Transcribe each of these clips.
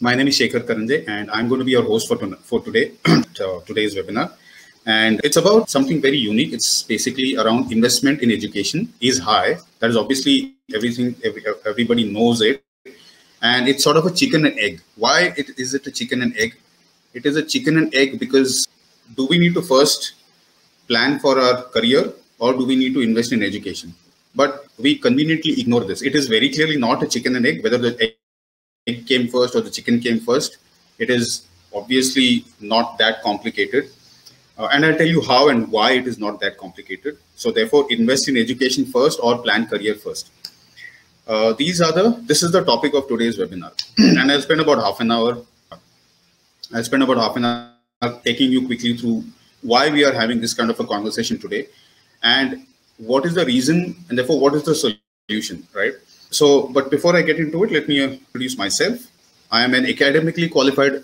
My name is Shekhar Karanje, and I'm going to be your host for today, today's webinar. And it's about something very unique. It's basically around investment in education is high. That is obviously everybody knows it. And it's sort of a chicken and egg. Why is it a chicken and egg? It is a chicken and egg because do we need to first plan for our career or do we need to invest in education? But we conveniently ignore this. It is very clearly not a chicken and egg, whether the egg came first or the chicken came first. It is obviously not that complicated. And I'll tell you how and why it is not that complicated. So therefore, invest in education first or plan career first. This is the topic of today's webinar. And I'll spend about half an hour. Taking you quickly through why we are having this kind of a conversation today and what is the reason and therefore what is the solution, right? So, but before I get into it, let me introduce myself. I am an academically qualified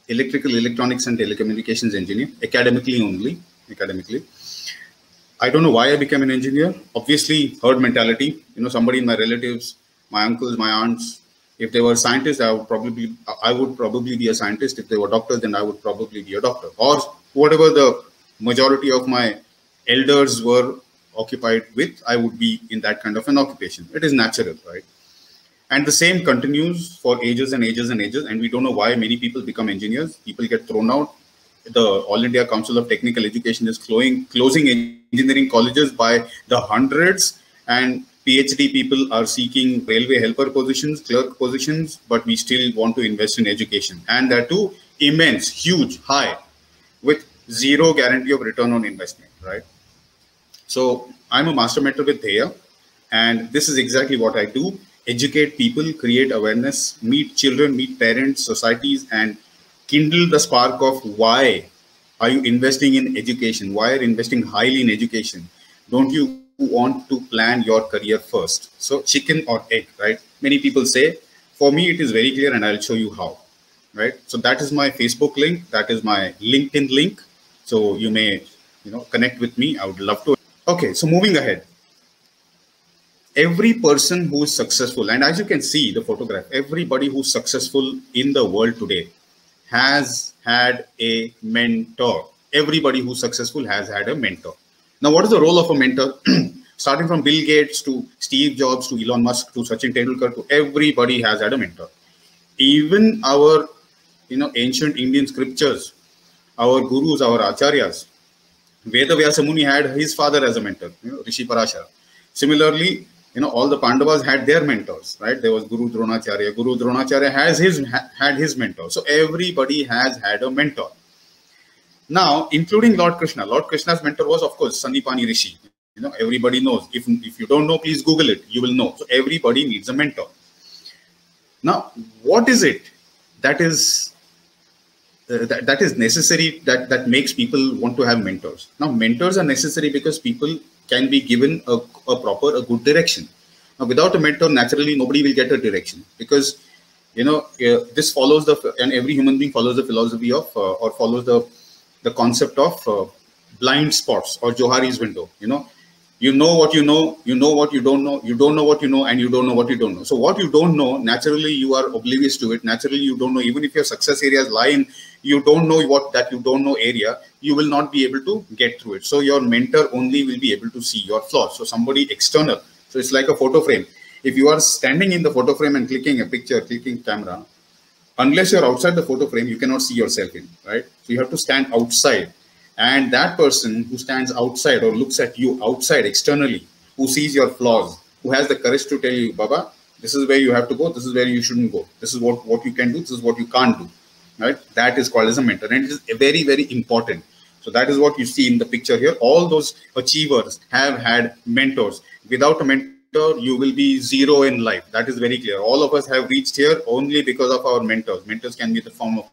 electrical, electronics and telecommunications engineer, academically only. I don't know why I became an engineer. Obviously, herd mentality. Somebody in my relatives, my uncles, my aunts, if they were scientists, I would probably be a scientist. If they were doctors, then I would probably be a doctor. Or whatever the majority of my elders were occupied with, I would be in that kind of an occupation. It is natural, right? And the same continues for ages and ages and ages. And we don't know why many people become engineers. People get thrown out. The All India Council of Technical Education is closing engineering colleges by the hundreds, and PhD people are seeking railway helper positions, clerk positions, but we still want to invest in education. And that too, immense, huge, high, with zero guarantee of return on investment, right? So I'm a master mentor with Dheya, and this is exactly what I do. Educate people, create awareness, meet children, meet parents, societies, and kindle the spark of why are you investing in education? Why are you investing highly in education? Don't you want to plan your career first? So chicken or egg, right? Many people say, for me, it is very clear and I'll show you how, right? So that is my Facebook link. That is my LinkedIn link. So you may, connect with me. I would love to. Okay, so moving ahead. Every person who is successful, and as you can see the photograph, everybody who's successful in the world today has had a mentor. Everybody who's successful has had a mentor. Now, what is the role of a mentor? Starting from Bill Gates to Steve Jobs to Elon Musk to Sachin Tendulkar to everybody has had a mentor. Even our, ancient Indian scriptures, our gurus, our acharyas, Veda Vyasa Muni had his father as a mentor, Rishi Parashara. Similarly, all the Pandavas had their mentors, right? There was Guru Dronacharya. Guru Dronacharya had his mentor. So everybody has had a mentor. Now, including Lord Krishna. Lord Krishna's mentor was, of course, Sandipani Rishi. Everybody knows. If you don't know, please Google it. You will know. So everybody needs a mentor. Now, what is it that is necessary that makes people want to have mentors? Now, mentors are necessary because people can be given a good direction. Now, without a mentor, naturally, nobody will get a direction because, this follows and every human being follows the philosophy of, or follows the concept of blind spots or Johari's window. You know what you know what you don't know what you know, and you don't know what you don't know. So what you don't know, naturally, you are oblivious to it. Naturally, you don't know. Even if your success areas lie in, you don't know that you don't know area, you will not be able to get through it. So your mentor only will be able to see your flaws. So somebody external. So it's like a photo frame. If you are standing in the photo frame and clicking a picture, clicking camera, unless you're outside the photo frame, you cannot see yourself in, right? So you have to stand outside. And that person who stands outside or looks at you outside externally, who sees your flaws, who has the courage to tell you, Baba, this is where you have to go. This is where you shouldn't go. This is what you can do. This is what you can't do, right? That is called as a mentor. And it is very, very important. So that is what you see in the picture here. All those achievers have had mentors. Without a mentor, you will be zero in life. That is very clear. All of us have reached here only because of our mentors. Mentors can be in the form of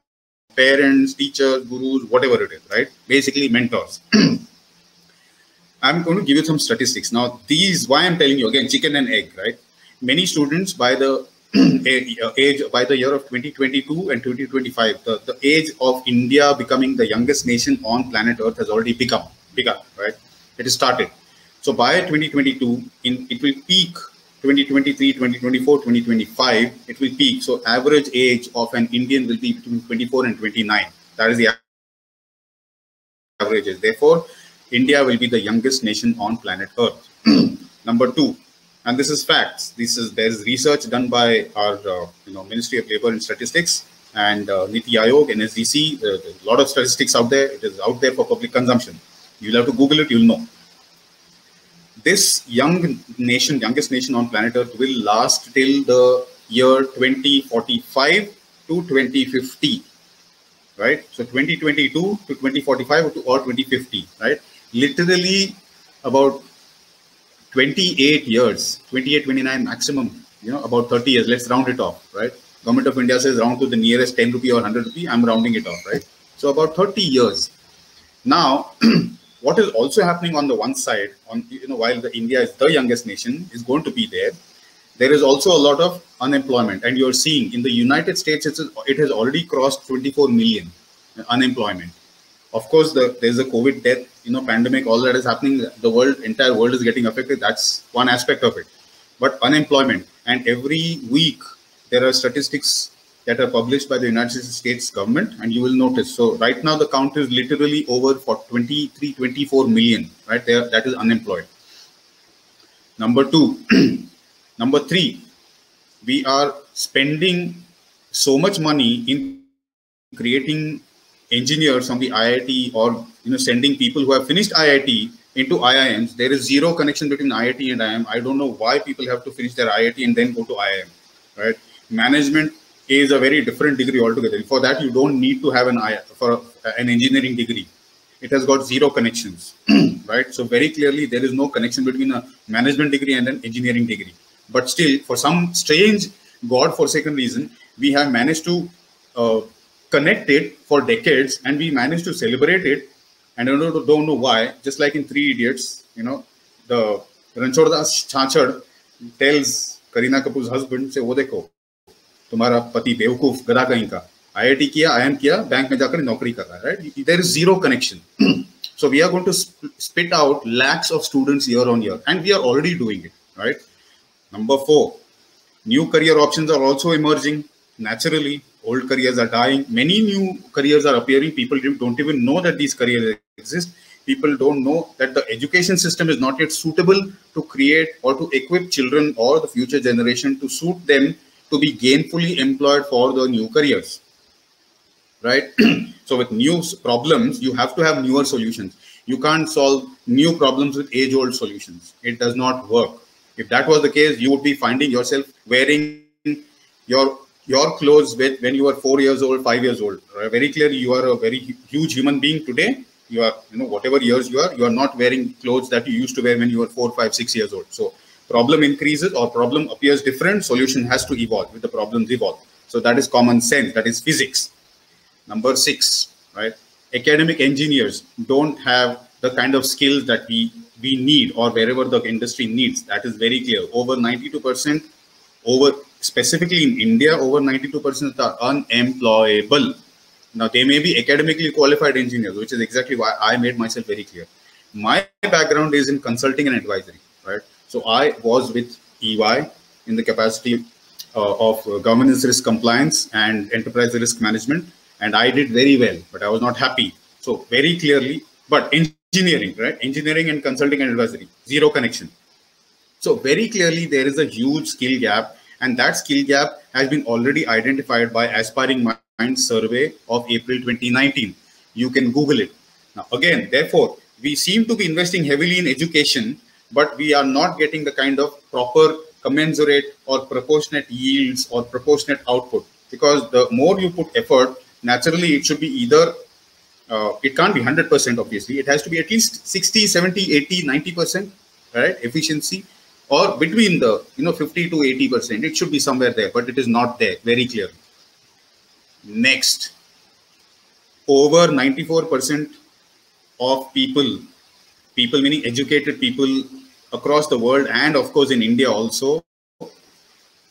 parents, teachers, gurus, whatever it is, right? Basically, mentors. I'm going to give you some statistics. Now, why I'm telling you again, chicken and egg, right? Many students by the year of 2022 and 2025, the age of India becoming the youngest nation on planet Earth has already begun, right? It has started. So by 2022, it will peak 2023, 2024, 2025, it will peak. So average age of an Indian will be between 24 and 29. That is the average age. Therefore, India will be the youngest nation on planet Earth. Number two, and this is facts. There's research done by our Ministry of Labor and Statistics and Niti Aayog, NSDC. There's a lot of statistics out there. It is out there for public consumption. You'll have to Google it. You'll know. This youngest nation on planet Earth will last till the year 2045 to 2050, right? So 2022 to 2045 or 2050, right? Literally about 28 years, 28, 29 maximum, about 30 years. Let's round it off, right? Government of India says round to the nearest 10 rupee or 100 rupee. I'm rounding it off, right? So about 30 years. Now, what is also happening on the one side, while India is the youngest nation, is going to be there is also a lot of unemployment. And you're seeing in the United States, it has already crossed 24 million unemployment. Of course, there's a COVID death, pandemic, all that is happening. The entire world is getting affected. That's one aspect of it. But unemployment, and every week there are statistics that are published by the United States government, and you will notice. So right now the count is literally over for 23, 24 million, right there. That is unemployed. Number two. Number three, we are spending so much money in creating engineers from the IIT, or sending people who have finished IIT into IIMs. There is zero connection between IIT and IIM. I don't know why people have to finish their IIT and then go to IIM, right? Management is a very different degree altogether. For that, you don't need to have an engineering degree. It has got zero connections, right? So very clearly, there is no connection between a management degree and an engineering degree. But still, for some strange, God-forsaken reason, we have managed to connect it for decades, and we managed to celebrate it. And I don't know why. Just like in Three Idiots, the Ranchhod Das Chachad tells Kareena Kapoor's husband, say, "वो देखो, तुम्हारा पति बेवकूफ गधा कहीं का, IIT किया, IIM किया, बैंक में जाकर नौकरी कर रहा है," right? There is zero connection. So we are going to spit out lakhs of students year on year, and we are already doing it, right? Number four, new career options are also emerging naturally. Old careers are dying. Many new careers are appearing. People don't even know that these careers exist. People don't know that the education system is not yet suitable to create or to equip children or the future generation to suit them to be gainfully employed for the new careers, right? So with new problems, you have to have newer solutions. You can't solve new problems with age-old solutions. It does not work. If that was the case, you would be finding yourself wearing your clothes when you were 4 years old, 5 years old. Very clearly, you are a very huge human being today. You are, whatever years you are not wearing clothes that you used to wear when you were 4, 5, 6 years old. So problem increases or problem appears different, solution has to evolve with the problems evolve. So that is common sense, that is physics. Number 6, right? Academic engineers don't have the kind of skills that we need, or wherever the industry needs. That is very clear. Over 92%, specifically in India, over 92% are unemployable. Now, they may be academically qualified engineers, which is exactly why I made myself very clear. My background is in consulting and advisory, right? So I was with EY in the capacity of governance risk compliance and enterprise risk management, and I did very well, but I was not happy. So very clearly, but engineering, right? Engineering and consulting and advisory, zero connection. So very clearly, there is a huge skill gap, and that skill gap has been already identified by Aspiring Minds survey of April 2019. You can Google it. Now, again, therefore, we seem to be investing heavily in education, but we are not getting the kind of proper commensurate or proportionate yields or proportionate output. Because the more you put effort, naturally, it should be either, it can't be 100%, obviously. It has to be at least 60, 70, 80, 90%, right? Efficiency. Or between the 50 to 80%, it should be somewhere there, but it is not there very clearly. Next, over 94% of people meaning educated people across the world, and of course in India also,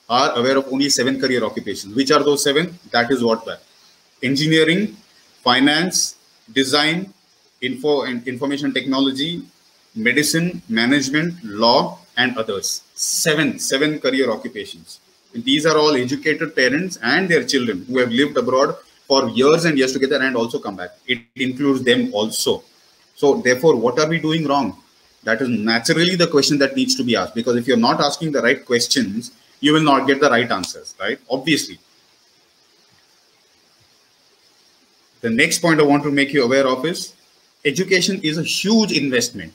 are aware of only 7 career occupations. Which are those 7? That is what that: engineering, finance, design, information technology, medicine, management, law, and others. Seven career occupations. These are all educated parents and their children who have lived abroad for years and years together and also come back. It includes them also. So therefore, what are we doing wrong? That is naturally the question that needs to be asked, because if you're not asking the right questions, you will not get the right answers, right? Obviously. The next point I want to make you aware of is education is a huge investment,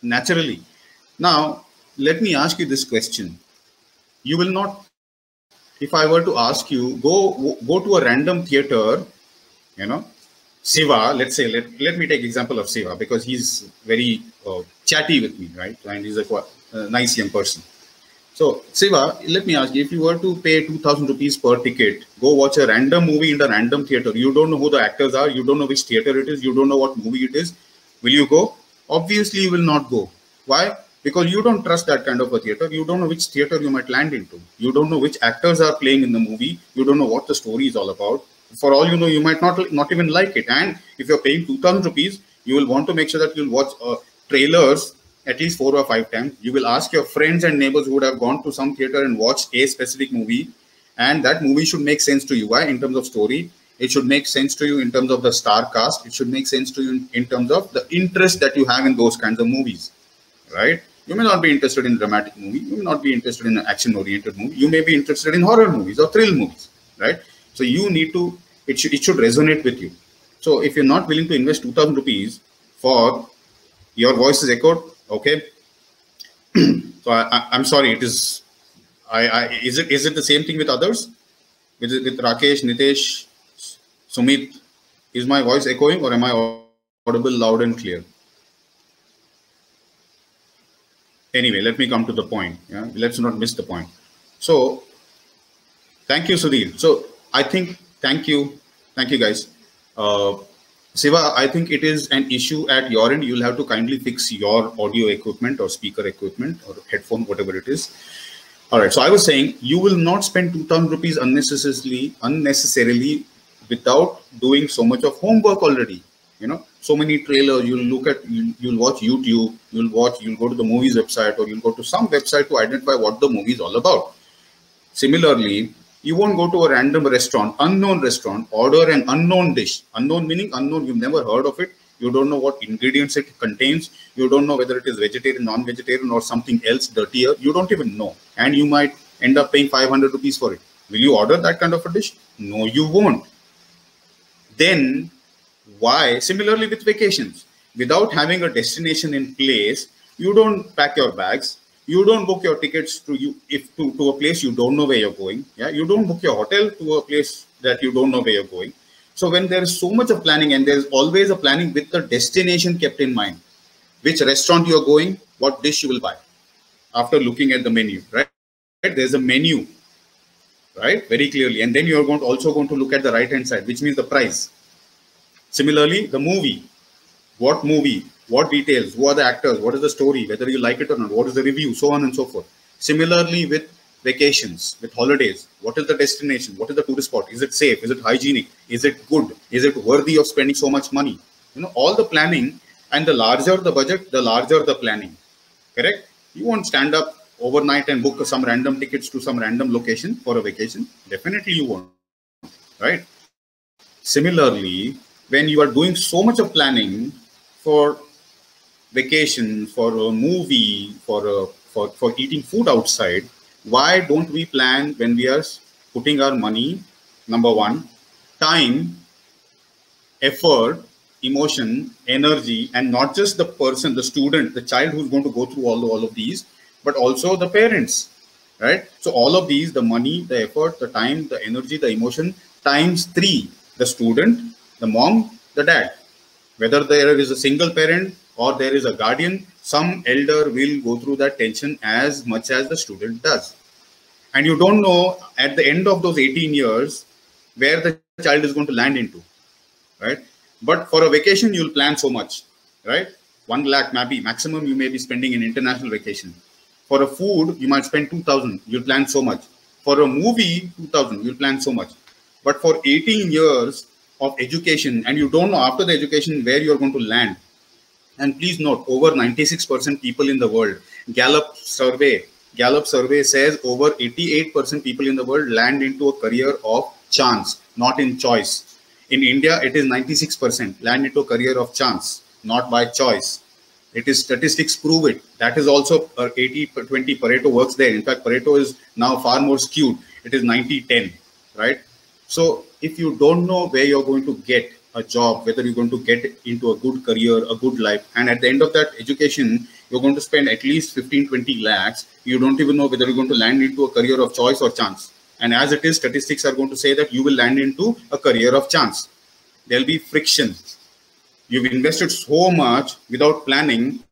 naturally. Now, let me ask you this question. You will not, if I were to ask you, go to a random theater, you know, Siva, let's say, let me take example of Siva because he's very chatty with me, right? And he's a nice young person. So Siva, let me ask you, if you were to pay 2,000 rupees per ticket, go watch a random movie in a random theater, you don't know who the actors are, you don't know which theater it is, you don't know what movie it is, will you go? Obviously, you will not go. Why? Because you don't trust that kind of a theater. You don't know which theater you might land into. You don't know which actors are playing in the movie. You don't know what the story is all about. For all you know, you might not even like it. And if you're paying 2,000 rupees, you will want to make sure that you'll watch trailers at least 4 or 5 times. You will ask your friends and neighbors who would have gone to some theater and watched a specific movie. And that movie should make sense to you. Why? In terms of story. It should make sense to you in terms of the star cast. It should make sense to you in terms of the interest that you have in those kinds of movies, right? You may not be interested in dramatic movie. You may not be interested in an action-oriented movie. You may be interested in horror movies or thrill movies, right? So you need to, it should resonate with you. So if you're not willing to invest 2,000 rupees for your voice is echoed, okay. So I'm sorry, it is, is it the same thing with others? With Rakesh, Nitesh, Sumit, is my voice echoing or am I audible loud and clear? Anyway, let me come to the point. Yeah? Let's not miss the point. So, thank you, Sudhir. So, I think, thank you guys. Siva, I think it is an issue at your end. You'll have to kindly fix your audio equipment or speaker equipment or headphone, whatever it is. All right. So, I was saying you will not spend 2,000 rupees unnecessarily without doing so much of homework already. You know, so many trailers, you'll look at, you'll watch YouTube, you'll go to the movies website or you'll go to some website to identify what the movie is all about. Similarly, you won't go to a random restaurant, unknown restaurant, order an unknown dish. Unknown meaning unknown, you've never heard of it. You don't know what ingredients it contains. You don't know whether it is vegetarian, non-vegetarian or something else dirtier. You don't even know. And you might end up paying 500 rupees for it. Will you order that kind of a dish? No, you won't. Then, why? Similarly with vacations, without having a destination in place, you don't pack your bags, you don't book your tickets to a place you don't know where you're going. Yeah, you don't book your hotel to a place that you don't know where you're going. So when there is so much of planning, and there's always a planning with the destination kept in mind, which restaurant you're going, what dish you will buy after looking at the menu, right? There's a menu, right? Very clearly. And then you're also going to look at the right-hand side, which means the price. Similarly, the movie, what details, who are the actors, what is the story, whether you like it or not, what is the review, so on and so forth. Similarly, with vacations, with holidays, what is the destination, what is the tourist spot, is it safe, is it hygienic, is it good, is it worthy of spending so much money? You know, all the planning, and the larger the budget, the larger the planning, correct? You won't stand up overnight and book some random tickets to some random location for a vacation. Definitely you won't, right? Similarly, when you are doing so much of planning for vacation, for a movie, for eating food outside, why don't we plan when we are putting our money, number one, time, effort, emotion, energy, and not just the person, the student, the child who's going to go through all of these, but also the parents, right? So all of these, the money, the effort, the time, the energy, the emotion, times 3, the student, the mom, the dad. Whether there is a single parent or there is a guardian, some elder will go through that tension as much as the student does. And you don't know at the end of those 18 years where the child is going to land into, right? But for a vacation, you'll plan so much, right? 1 lakh maybe maximum you may be spending in international vacation. For a food, you might spend 2,000, you'll plan so much. For a movie, 2,000, you'll plan so much. But for 18 years of education, and you don't know after the education where you're going to land, And please note, over 96% people in the world, Gallup survey says over 88% people in the world land into a career of chance, not in choice. In India, it is 96% land into a career of chance, not by choice. It is statistics prove it. That is also 80-20 Pareto works there. In fact, Pareto is now far more skewed. It is 90-10, right? So if you don't know where you're going to get a job, whether you're going to get into a good career, a good life, and at the end of that education, you're going to spend at least 15-20 lakhs. You don't even know whether you're going to land into a career of choice or chance. And as it is, statistics are going to say that you will land into a career of chance. There'll be friction. You've invested so much without planning,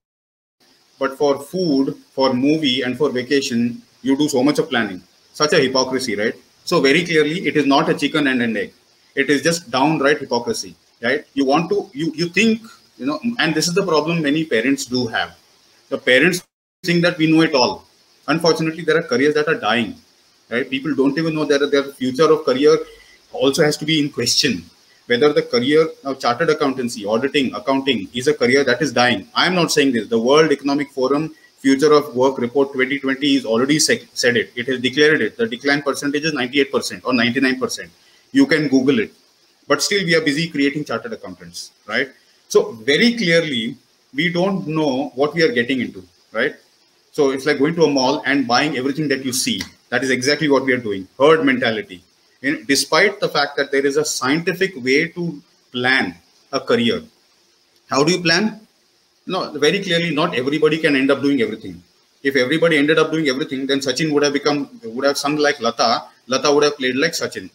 but for food, for movie, and for vacation, you do so much of planning. Such a hypocrisy, right? So very clearly, it is not a chicken and an egg. It is just downright hypocrisy, right? You want to, you think, and this is the problem many parents do have. The parents think that we know it all. Unfortunately, there are careers that are dying, right? People don't even know that their future of career also has to be in question. Whether the career of chartered accountancy, auditing, accounting is a career that is dying. I'm not saying this. The World Economic Forum Future of Work Report 2020 is already said it. It has declared it. The decline percentage is 98% or 99%. You can Google it. But still, we are busy creating chartered accountants, right? So very clearly, we don't know what we are getting into, right? So it's like going to a mall and buying everything that you see. That is exactly what we are doing. Herd mentality. Despite the fact that there is a scientific way to plan a career. How do you plan? No, very clearly, not everybody can end up doing everything. If everybody ended up doing everything, then Sachin would have sung like Lata. Lata would have played like Sachin.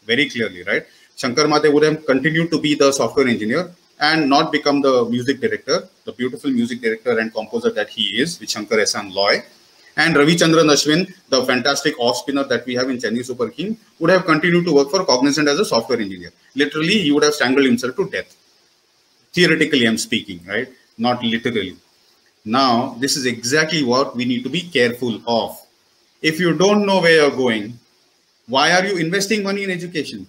Very clearly, right? Shankar Mate would have continued to be the software engineer and not become the music director, the beautiful music director and composer that he is, with Shankar Ehsaan Loy. And Ravichandran Ashwin, the fantastic off-spinner that we have in Chennai Super King, would have continued to work for Cognizant as a software engineer. Literally, he would have strangled himself to death. Theoretically, I'm speaking, right? Not literally. Now, this is exactly what we need to be careful of. If you don't know where you're going, why are you investing money in education?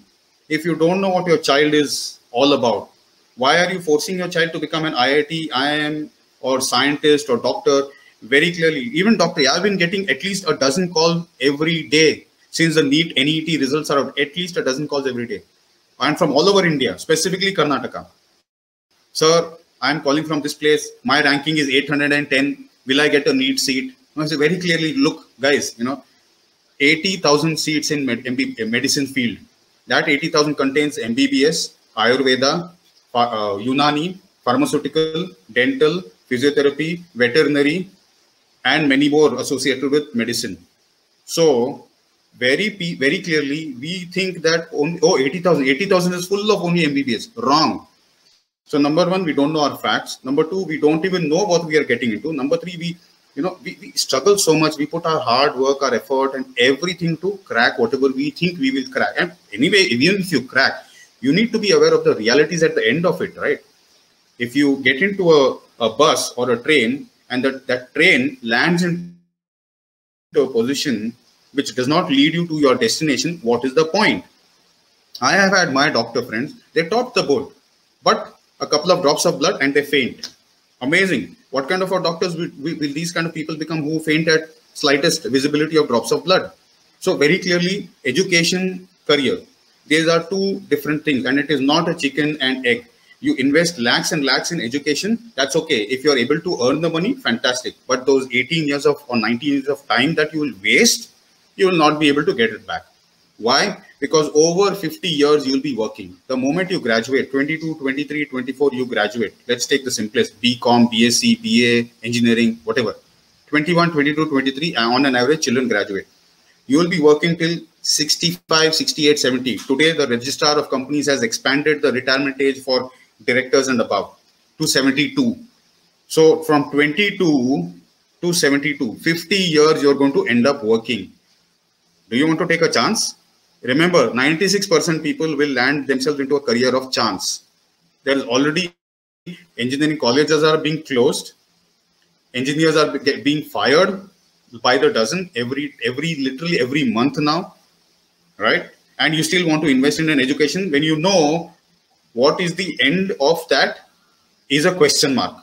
If you don't know what your child is all about, why are you forcing your child to become an IIT, IIM, or scientist or doctor? Very clearly, even doctor, I've been getting at least a dozen calls every day since the NEET, NEET results are out, at least a dozen calls every day. And from all over India, specifically Karnataka. Sir, I'm calling from this place. My ranking is 810. Will I get a NEET seat? I say very clearly, look, guys, 80,000 seats in medicine field. That 80,000 contains MBBS, Ayurveda, Unani, pharmaceutical, dental, physiotherapy, veterinary, and many more associated with medicine. So very clearly, we think that 80,000 is full of only MBBS. Wrong. So number one, we don't know our facts. Number two, we don't even know what we are getting into. Number three, we struggle so much. We put our hard work, our effort, and everything to crack whatever we think we will crack. And anyway, even if you crack, you need to be aware of the realities at the end of it, right? If you get into a bus or a train and that train lands into a position which does not lead you to your destination, what is the point? I have had my doctor friends, they top the boat, but a couple of drops of blood and they faint. Amazing. What kind of doctors will these kind of people become who faint at slightest visibility of drops of blood? So very clearly, education, career, these are two different things, and it is not a chicken and egg. You invest lakhs and lakhs in education, that's okay. If you're able to earn the money, fantastic. But those 18 years or 19 years of time that you will waste, you will not be able to get it back. Why? Because over 50 years, you'll be working. The moment you graduate, 22, 23, 24, you graduate. Let's take the simplest, BCom, BSc, BA, engineering, whatever. 21, 22, 23, on an average, children graduate. You will be working till 65, 68, 70. Today, the registrar of companies has expanded the retirement age for directors and above to 72. So from 22 to 72, 50 years, you're going to end up working. Do you want to take a chance? Remember, 96% people will land themselves into a career of chance. There is already engineering colleges are being closed. Engineers are being fired by the dozen literally every month now, right? And you still want to invest in an education when you know what is the end of that is a question mark.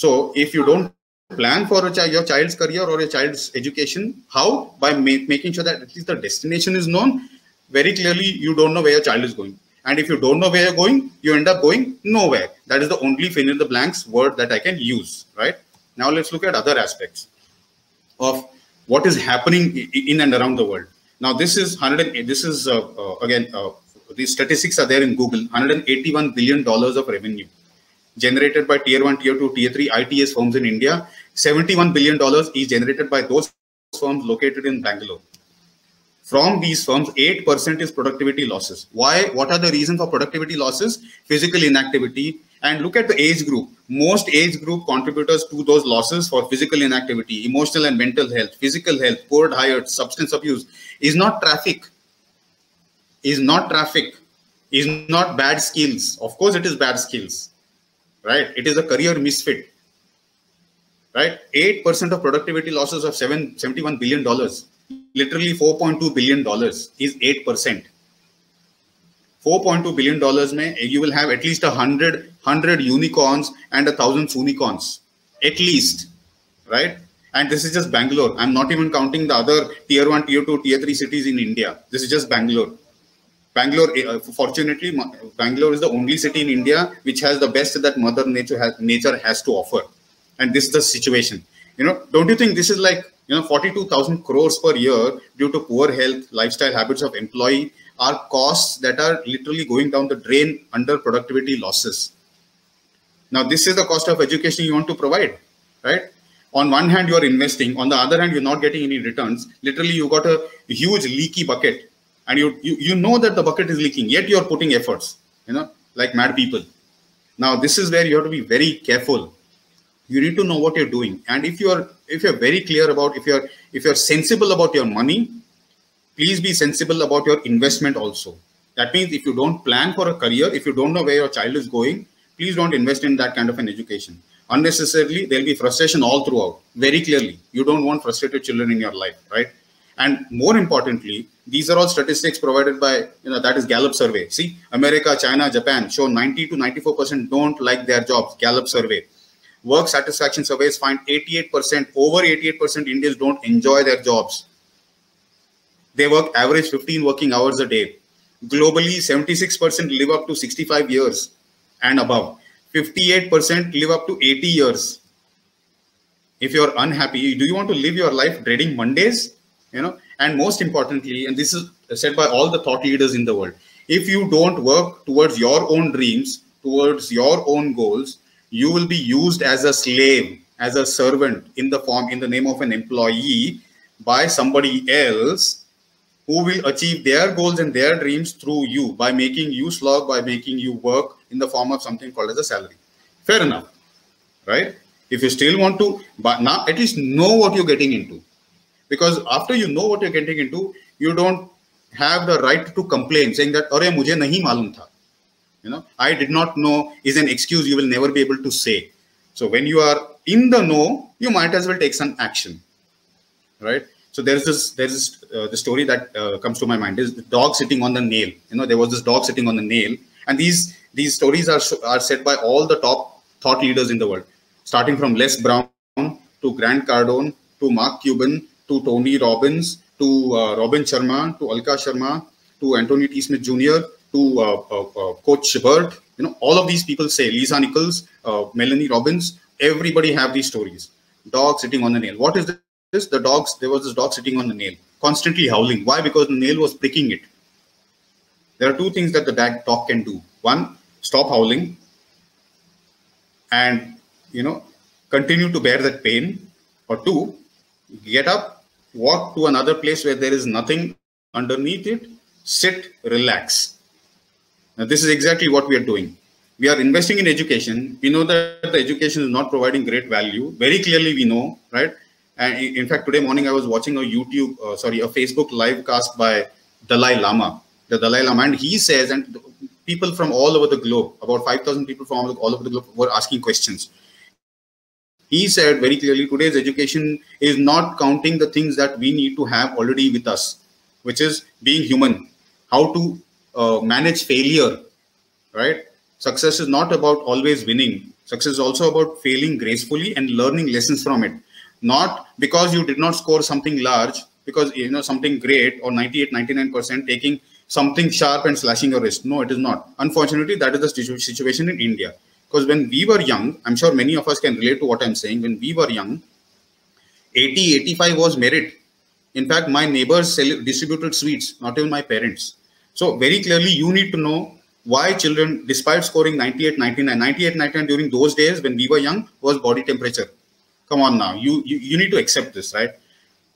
So if you don't plan for your child's career or your child's education, how? By making sure that at least the destination is known. Very clearly, you don't know where your child is going. And if you don't know where you're going, you end up going nowhere. That is the only fill in the blanks word that I can use, right? Now let's look at other aspects of what is happening in and around the world. Now this is again, these statistics are there in Google. $181 billion of revenue generated by tier 1, tier 2, tier 3 ITS firms in India. $71 billion is generated by those firms located in Bangalore. From these firms, 8% is productivity losses. Why? What are the reasons for productivity losses? Physical inactivity. And look at the age group. Most age group contributors to those losses for physical inactivity, emotional and mental health, physical health, poor diet, substance abuse is not traffic. Is not bad skills. Of course, it is bad skills, right? It is a career misfit, right? 8% of productivity losses of $71 billion. Literally $4.2 billion is 8%. $4.2 billion mein, you will have at least 100 unicorns and 1,000 unicorns, at least, right? And this is just Bangalore. I'm not even counting the other tier 1, tier 2, tier 3 cities in India. This is just Bangalore. Fortunately, Bangalore is the only city in India which has the best that Mother Nature has to offer. And this is the situation. Don't you think this is like, 42,000 crores per year due to poor health, lifestyle habits of employee are costs that are literally going down the drain under productivity losses. Now, this is the cost of education you want to provide, right? On one hand, you're investing. On the other hand, you're not getting any returns. Literally, you got a huge leaky bucket and you know that the bucket is leaking, yet you're putting efforts, like mad people. Now, this is where you have to be very careful. You need to know what you're doing. And if you're very clear about, if you're sensible about your money, please be sensible about your investment also. That means if you don't plan for a career, if you don't know where your child is going, please don't invest in that kind of an education. Unnecessarily, there'll be frustration all throughout. Very clearly, you don't want frustrated children in your life, right? And more importantly, these are all statistics provided by, that is Gallup survey. See, America, China, Japan show 90 to 94% don't like their jobs. Gallup survey. Work satisfaction surveys find 88%, over 88% Indians don't enjoy their jobs. They work average 15 working hours a day. Globally, 76% live up to 65 years and above. 58% live up to 80 years. If you're unhappy, do you want to live your life dreading Mondays? And most importantly, and this is said by all the thought leaders in the world, if you don't work towards your own dreams, towards your own goals, you will be used as a slave, as a servant in the name of an employee by somebody else who will achieve their goals and their dreams through you by making you slog, by making you work in the form of something called as a salary. Fair enough, right? If you still want to, but now at least know what you're getting into. Because after you know what you're getting into, you don't have the right to complain saying that, "Arey, mujhe nahi malum tha." I did not know is an excuse you will never be able to say. So when you are in the know, you might as well take some action, right? So there's the story that comes to my mind is the dog sitting on the nail. There was this dog sitting on the nail, and these stories are said by all the top thought leaders in the world, starting from Les Brown to Grant Cardone to Mark Cuban to Tony Robbins to Robin Sharma to Alka Sharma to Anthony T. Smith Jr. to Coach Burt. All of these people say, Lisa Nichols, Melanie Robbins, everybody have these stories. Dog sitting on the nail. What is this? There was this dog sitting on the nail, constantly howling. Why? Because the nail was pricking it. There are two things that the dog can do. One, stop howling and, continue to bear that pain. Or two, get up, walk to another place where there is nothing underneath it, sit, relax. Now, this is exactly what we are doing. We are investing in education. We know that the education is not providing great value. Very clearly, we know, right? And in fact, today morning, I was watching a Facebook live cast by Dalai Lama, and he says, and people from all over the globe, about 5,000 people from all over the globe were asking questions. He said very clearly, today's education is not counting the things that we need to have already with us, which is being human, how to manage failure, right? Success is not about always winning. Success is also about failing gracefully and learning lessons from it. Not because you did not score something large, because something great, or 98, 99%, taking something sharp and slashing your wrist. No, it is not. Unfortunately, that is the situation in India. Because when we were young, I'm sure many of us can relate to what I'm saying. When we were young, 80, 85 was merit. In fact, my neighbors distributed sweets, not even my parents. So very clearly, you need to know why children, despite scoring 98, 99, 98, 99 during those days when we were young, was body temperature. Come on now, you need to accept this, right?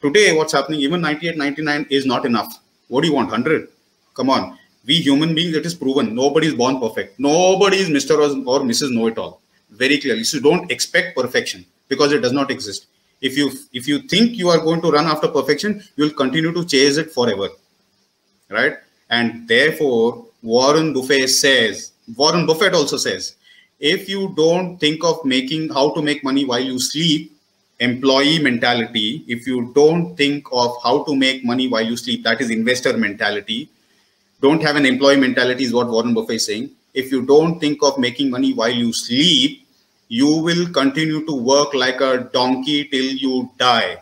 Today, what's happening, even 98, 99 is not enough. What do you want, 100? Come on. We human beings, it is proven. Nobody is born perfect. Nobody is Mr. or Mrs. Know-it-all. Very clearly. So don't expect perfection, because it does not exist. If you think you are going to run after perfection, you will continue to chase it forever, right? And therefore, Warren Buffett also says, if you don't think of how to make money while you sleep, employee mentality, if you don't think of how to make money while you sleep, that is investor mentality, don't have an employee mentality is what Warren Buffett is saying. If you don't think of making money while you sleep, you will continue to work like a donkey till you die.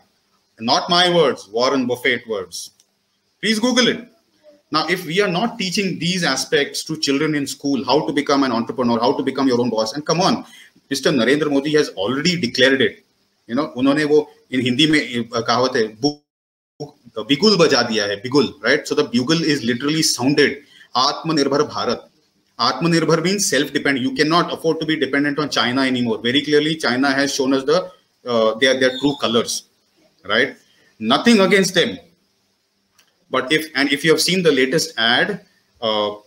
Not my words, Warren Buffett words. Please Google it. Now, if we are not teaching these aspects to children in school, how to become an entrepreneur, how to become your own boss, and come on, Mr. Narendra Modi has already declared it. उन्होंने वो in Hindi में कहावत है, बिगुल बजा दिया है, बिगुल, right? So the bugle is literally sounded. Atmanirbhar Bharat. Atmanirbhar means self-dependent. You cannot afford to be dependent on China anymore. Very clearly, China has shown us their true colors, right? Nothing against them. But if you have seen the latest ad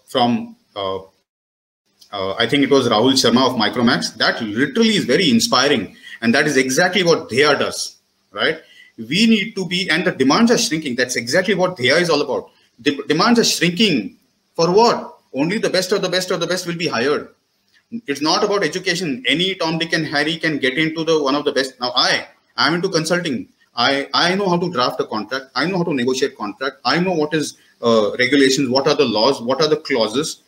from, I think it was Rahul Sharma of Micromax, that literally is very inspiring. And that is exactly what Dheya does, right? We need to be, and the demands are shrinking. That's exactly what Dheya is all about. The demands are shrinking. For what? Only the best of the best of the best will be hired. It's not about education. Any Tom, Dick, and Harry can get into one of the best. Now, I'm into consulting. I know how to draft a contract. I know how to negotiate contract. I know what is regulations, what are the laws, what are the clauses.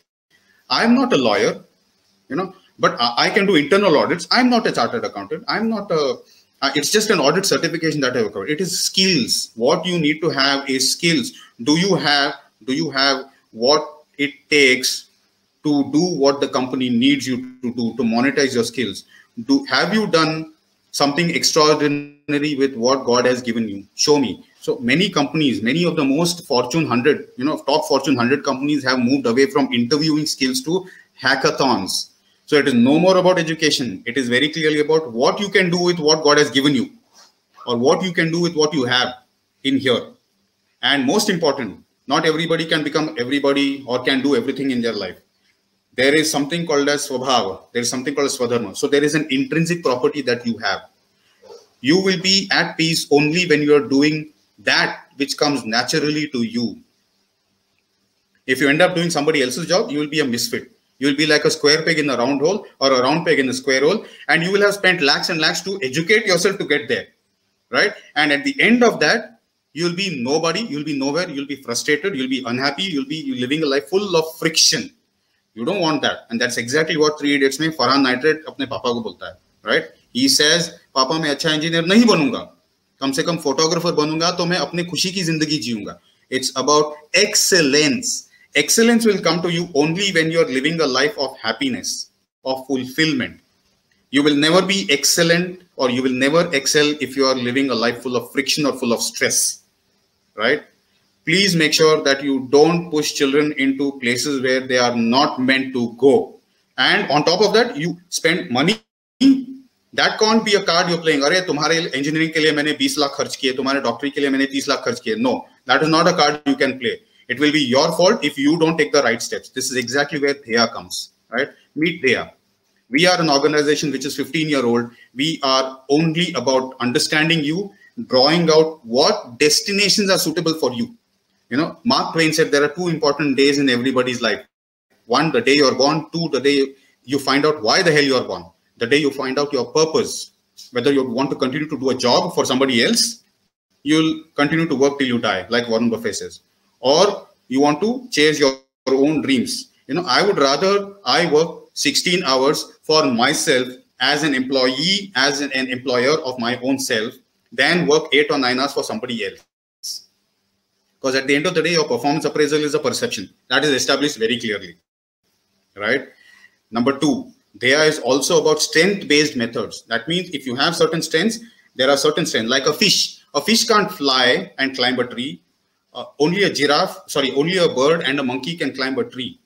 I'm not a lawyer, but I can do internal audits. I'm not a chartered accountant. I'm not it's just an audit certification that I've covered. It is skills. What you need to have is skills. Do you have what it takes to do what the company needs you to do, to monetize your skills? Have you done something extraordinary with what God has given you? Show me. So many companies, many of the most Fortune 100, top Fortune 100 companies have moved away from interviewing skills to hackathons. So it is no more about education. It is very clearly about what you can do with what God has given you, or what you can do with what you have in here. And most important, not everybody can become everybody or can do everything in their life. There is something called as Swabhava. There is something called as Swadharma. So there is an intrinsic property that you have. You will be at peace only when you are doing that which comes naturally to you. If you end up doing somebody else's job, you will be a misfit. You will be like a square peg in a round hole, or a round peg in a square hole, and you will have spent lakhs and lakhs to educate yourself to get there, right? And at the end of that, you will be nobody, you will be nowhere, you will be frustrated, you will be unhappy, you will be living a life full of friction. You don't want that. And that's exactly what 3 Idiots में Farhan Nitrate अपने पापा को बोलता है, right? He says, पापा मैं अच्छा engineer नहीं बनूंगा, कम से कम फोटोग्राफर बनूंगा तो मैं अपने खुशी की जिंदगी जीऊंगा. It's about excellence. Excellence will come to you only when you're living a life of happiness, of fulfillment. You will never be excellent, or you will never excel if you are living a life full of friction or full of stress, right? Please make sure that you don't push children into places where they are not meant to go. And on top of that, you spend money. That can't be a card you're playing. अरे तुम्हारे engineering के लिए मैंने 20 लाख खर्च किए, तुम्हारे doctorate के लिए मैंने 30 लाख खर्च किए. No, that is not a card you can play. It will be your fault if you don't take the right steps. This is exactly where Dheya comes, right? Meet Dheya. We are an organization which is 15-year-old. We are only about understanding you, drawing out what destinations are suitable for you. Mark Twain said there are 2 important days in everybody's life. 1, the day you're born. 2, the day you find out why the hell you're born. The day you find out your purpose, whether you want to continue to do a job for somebody else, you'll continue to work till you die, like Warren Buffett says, or you want to chase your own dreams. I would rather I work 16 hours for myself as an employee, as an employer of my own self, than work 8 or 9 hours for somebody else. Because at the end of the day, your performance appraisal is a perception that is established very clearly, right? Number two, there is also about strength-based methods. That means if you have certain strengths, there are certain strengths. Like a fish can't fly and climb a tree. Only a bird and a monkey can climb a tree,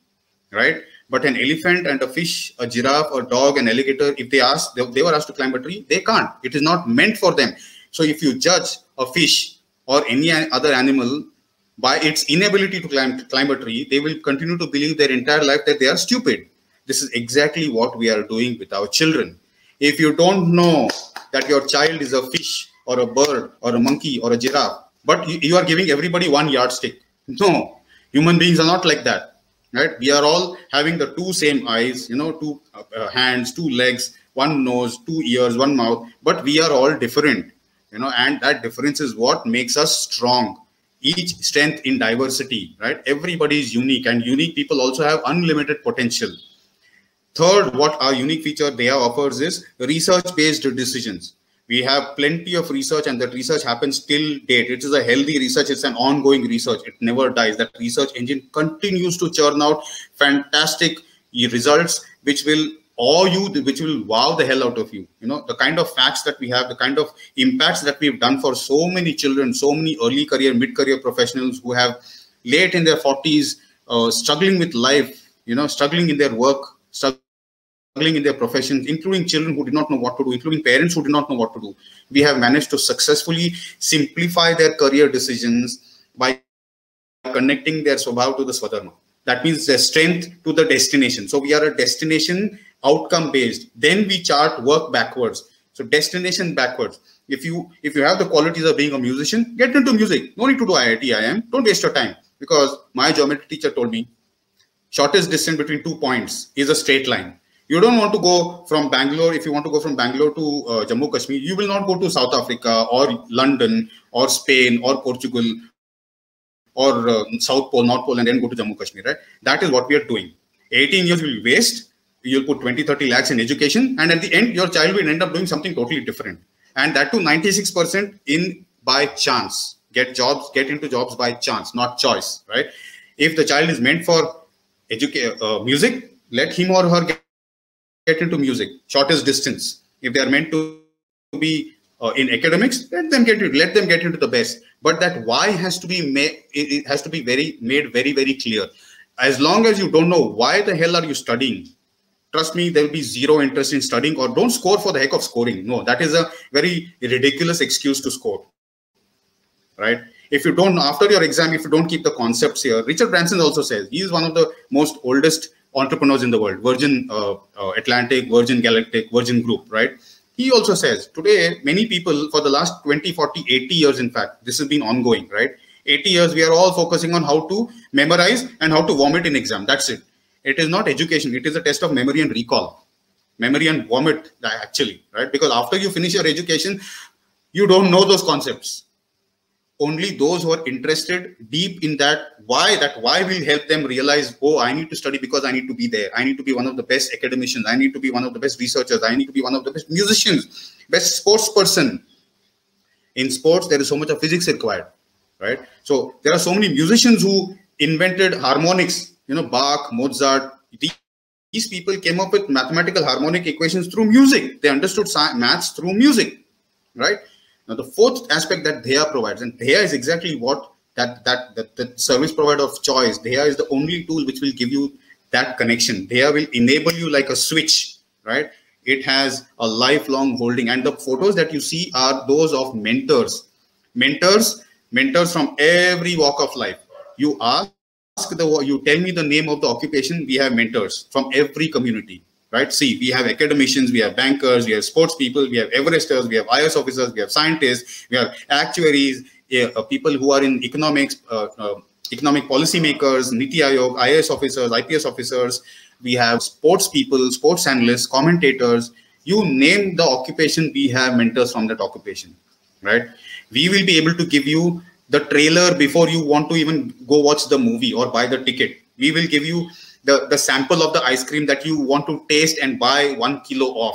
right? But an elephant and a fish, a giraffe, a dog, an alligator, if they were asked to climb a tree, they can't. It is not meant for them. So if you judge a fish or any other animal by its inability to climb a tree, they will continue to believe their entire life that they are stupid. This is exactly what we are doing with our children. If you don't know that your child is a fish or a bird or a monkey or a giraffe, but you are giving everybody one yardstick. No, human beings are not like that, right? We are all having the two same eyes, two hands, two legs, one nose, two ears, one mouth, but we are all different, and that difference is what makes us strong. Each strength in diversity, right? Everybody is unique, and unique people also have unlimited potential. Third, what our unique feature Deya offers is research-based decisions. We have plenty of research, and that research happens till date. It is a healthy research. It's an ongoing research. It never dies. That research engine continues to churn out fantastic results, which will awe you, which will wow the hell out of you. The kind of facts that we have, the kind of impacts that we've done for so many children, so many early career, mid-career professionals who have late in their 40s, struggling with life, struggling in their work, struggling in their professions, including children who did not know what to do, including parents who did not know what to do. We have managed to successfully simplify their career decisions by connecting their Swabhav to the Swadharma. That means their strength to the destination. So we are a destination outcome based. Then we chart work backwards. So destination backwards. If you have the qualities of being a musician, get into music. No need to do IIT, IIM. Don't waste your time, because my geometry teacher told me shortest distance between 2 points is a straight line. You don't want to go from Bangalore. If you want to go from Bangalore to Jammu Kashmir, you will not go to South Africa or London or Spain or Portugal or South Pole, North Pole, and then go to Jammu Kashmir, right? That is what we are doing. 18 years will waste. You'll put 20-30 lakhs in education, and at the end, your child will end up doing something totally different. And that too, 96% in by chance. Get into jobs by chance, not choice, right? If the child is meant for music, let him or her get into music. Shortest distance. If they are meant to be in academics, let them get into the best. But that why has to be made. It has to be made very, very clear. As long as you don't know why the hell are you studying, trust me, there will be zero interest in studying. Or don't score for the heck of scoring. No, that is a very ridiculous excuse to score, right? If you don't, after your exam, if you don't keep the concepts here, Richard Branson also says, he is one of the most oldest entrepreneurs in the world, Virgin Atlantic, Virgin Galactic, Virgin Group, right? He also says today, many people for the last 20, 40, 80 years, in fact, this has been ongoing, right? 80 years, we are all focusing on how to memorize and how to vomit in exam. That's it. It is not education. It is a test of memory and recall. Memory and vomit, actually, right? Because after you finish your education, you don't know those concepts. Only those who are interested deep in that why will help them realize, oh, I need to study because I need to be there. I need to be one of the best academicians. I need to be one of the best researchers. I need to be one of the best musicians, best sports person. In sports, there is so much of physics required, right? So there are so many musicians who invented harmonics, Bach, Mozart. These people came up with mathematical harmonic equations through music. They understood maths through music, right? Now, the fourth aspect that Deya provides, and Deya is exactly what the service provider of choice. Deya is the only tool which will give you that connection. Deya will enable you like a switch, right? It has a lifelong holding, and the photos that you see are those of mentors from every walk of life. You you tell me the name of the occupation. We have mentors from every community. Right? See, we have academicians, we have bankers, we have sports people, we have Everesters, we have IAS officers, we have scientists, we have actuaries, people who are in economics, economic policy makers, Niti Aayog, IAS officers, IPS officers. We have sports people, sports analysts, commentators. You name the occupation, we have mentors from that occupation. Right? We will be able to give you the trailer before you want to even go watch the movie or buy the ticket. We will give you the sample of the ice cream that you want to taste and buy 1 kilo of,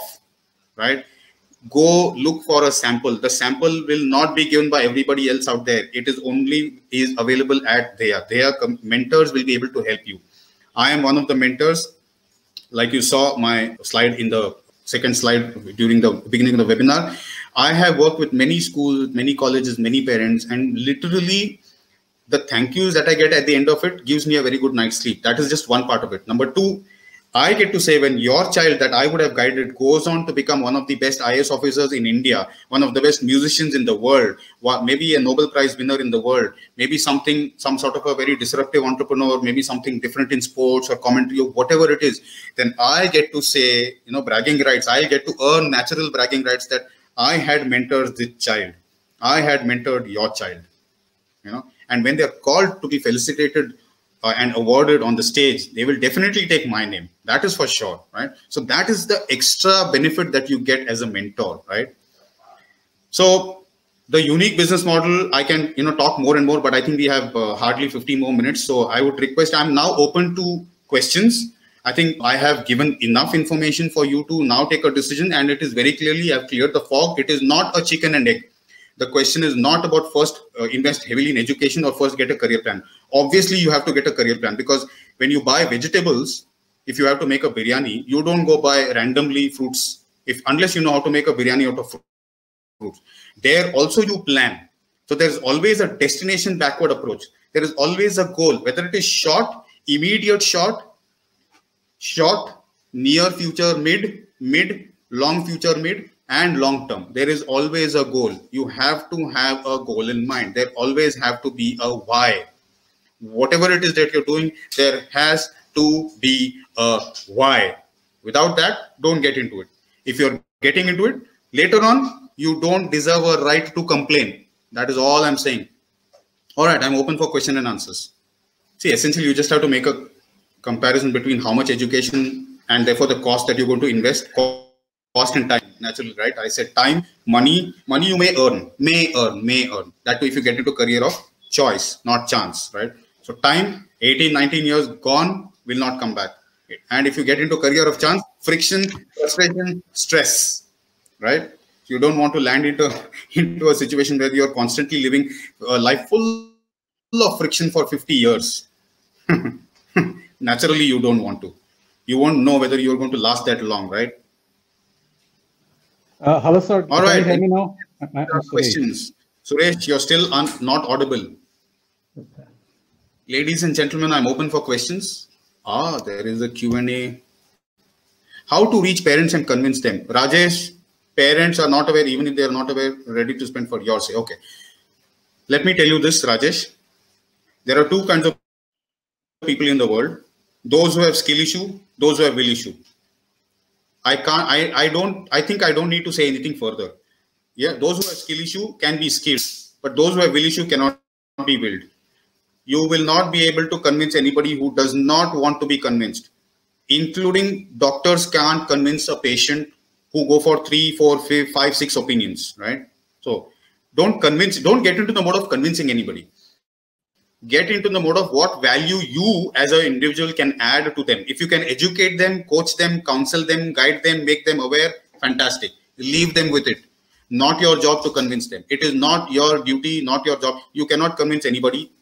right? Go look for a sample. The sample will not be given by everybody else out there. It is available at there. Their mentors will be able to help you. I am one of the mentors. Like you saw my slide in the second slide during the beginning of the webinar, I have worked with many schools, many colleges, many parents, and literally the thank yous that I get at the end of it gives me a very good night's sleep. That is just one part of it. Number two, I get to say when your child that I would have guided goes on to become one of the best IAS officers in India, one of the best musicians in the world, maybe a Nobel Prize winner in the world, maybe some sort of a very disruptive entrepreneur, maybe something different in sports or commentary or whatever it is, then I get to say, bragging rights. I get to earn natural bragging rights that I had mentored this child. I had mentored your child, and when they're called to be felicitated and awarded on the stage, they will definitely take my name. That is for sure, right? So that is the extra benefit that you get as a mentor, right? So the unique business model, I can talk more and more, but I think we have hardly 50 more minutes. So I would request, I'm now open to questions. I think I have given enough information for you to now take a decision, and it is very clearly, I've cleared the fog. It is not a chicken and egg. The question is not about first invest heavily in education or first get a career plan. Obviously, you have to get a career plan, because when you buy vegetables, if you have to make a biryani, you don't go buy randomly fruits, unless you know how to make a biryani out of fruits. There also you plan. So there's always a destination backward approach. There is always a goal, whether it is short, immediate short, near future, mid, long future, mid, and long term. There is always a goal. You have to have a goal in mind. There always have to be a why. Whatever it is that you're doing, there has to be a why. Without that, don't get into it. If you're getting into it, later on, you don't deserve a right to complain. That is all I'm saying. All right, I'm open for question and answers. See, essentially, you just have to make a comparison between how much education and therefore the cost that you're going to invest, cost and time, naturally, right? I said time, money you may earn. That too if you get into a career of choice, not chance, right? So time, 18, 19 years gone, will not come back. And if you get into a career of chance, friction, frustration, stress, right? You don't want to land into a situation where you're constantly living a life full of friction for 50 years. Naturally, you don't want to. You won't know whether you're going to last that long, right? Hello, sir. All right. Can you hear me now? Questions. Suresh, you're still not audible. Okay. Ladies and gentlemen, I'm open for questions. There is a Q&A. How to reach parents and convince them? Rajesh, parents are not aware, even if they are not aware, ready to spend for your say. Okay. Let me tell you this, Rajesh. There are two kinds of people in the world. Those who have skill issue, those who have will issue. I think I don't need to say anything further. Yeah, those who have skill issue can be skilled, but those who have will issue cannot be willed. You will not be able to convince anybody who does not want to be convinced, including doctors can't convince a patient who go for 3, 4, 5, 6 opinions, right? So don't get into the mode of convincing anybody. Get into the mode of what value you as an individual can add to them. If you can educate them, coach them, counsel them, guide them, make them aware, fantastic. Leave them with it. Not your job to convince them. It is not your duty, not your job. You cannot convince anybody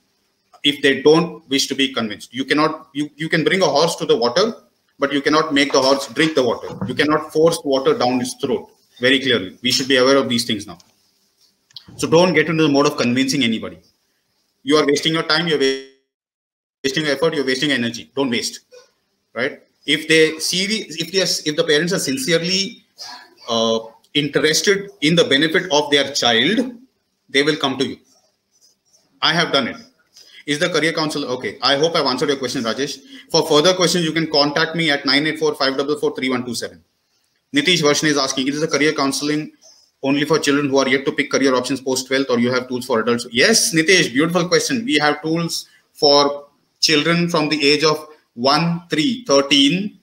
if they don't wish to be convinced. You can bring a horse to the water, but you cannot make the horse drink the water. You cannot force water down its throat. Very clearly. We should be aware of these things now. So don't get into the mode of convincing anybody. You are wasting your time, you're wasting effort, you're wasting energy. Don't waste, right? If the parents are sincerely interested in the benefit of their child, they will come to you. I have done it. Is the career counselor okay? I hope I've answered your question, Rajesh. For further questions, you can contact me at 984-544-3127. Nitish Varshney is asking, is the career counseling only for children who are yet to pick career options post 12th, or you have tools for adults? Yes, Nitesh, beautiful question. We have tools for children from the age of 13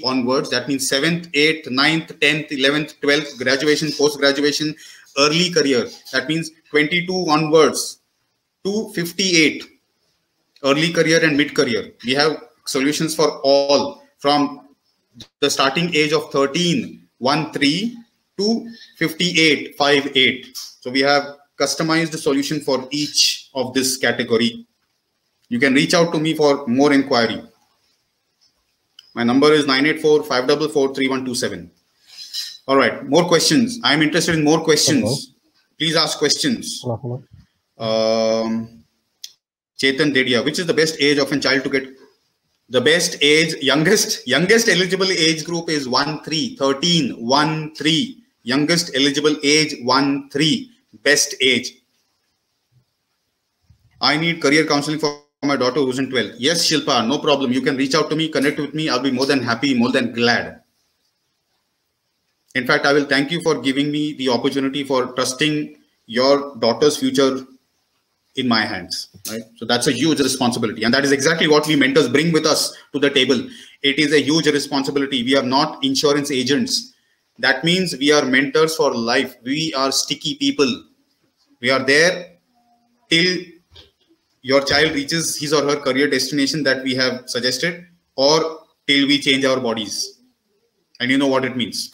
onwards. That means 7th, 8th, 9th, 10th, 11th, 12th, graduation, post-graduation, early career. That means 22 onwards to 58, early career and mid-career. We have solutions for all, from the starting age of 13 13-258-58. So we have customized the solution for each of this category. You can reach out to me for more inquiry. My number is 984-544-3127. All right, more questions. I'm interested in more questions. Hello. Please ask questions. Hello. Chetan Dedia, which is the best age of a child to get? The best age, youngest eligible age group is 1-3, 13, 1-3. Youngest eligible age 1-3. Best age. I need career counseling for my daughter who's in 12th. Yes, Shilpa, no problem. You can reach out to me, connect with me. I'll be more than happy, more than glad. In fact, I will thank you for giving me the opportunity for trusting your daughter's future in my hands, right? So that's a huge responsibility. And that is exactly what we mentors bring with us to the table. It is a huge responsibility. We are not insurance agents. That means we are mentors for life. We are sticky people. We are there till your child reaches his or her career destination that we have suggested, or till we change our bodies. And you know what it means.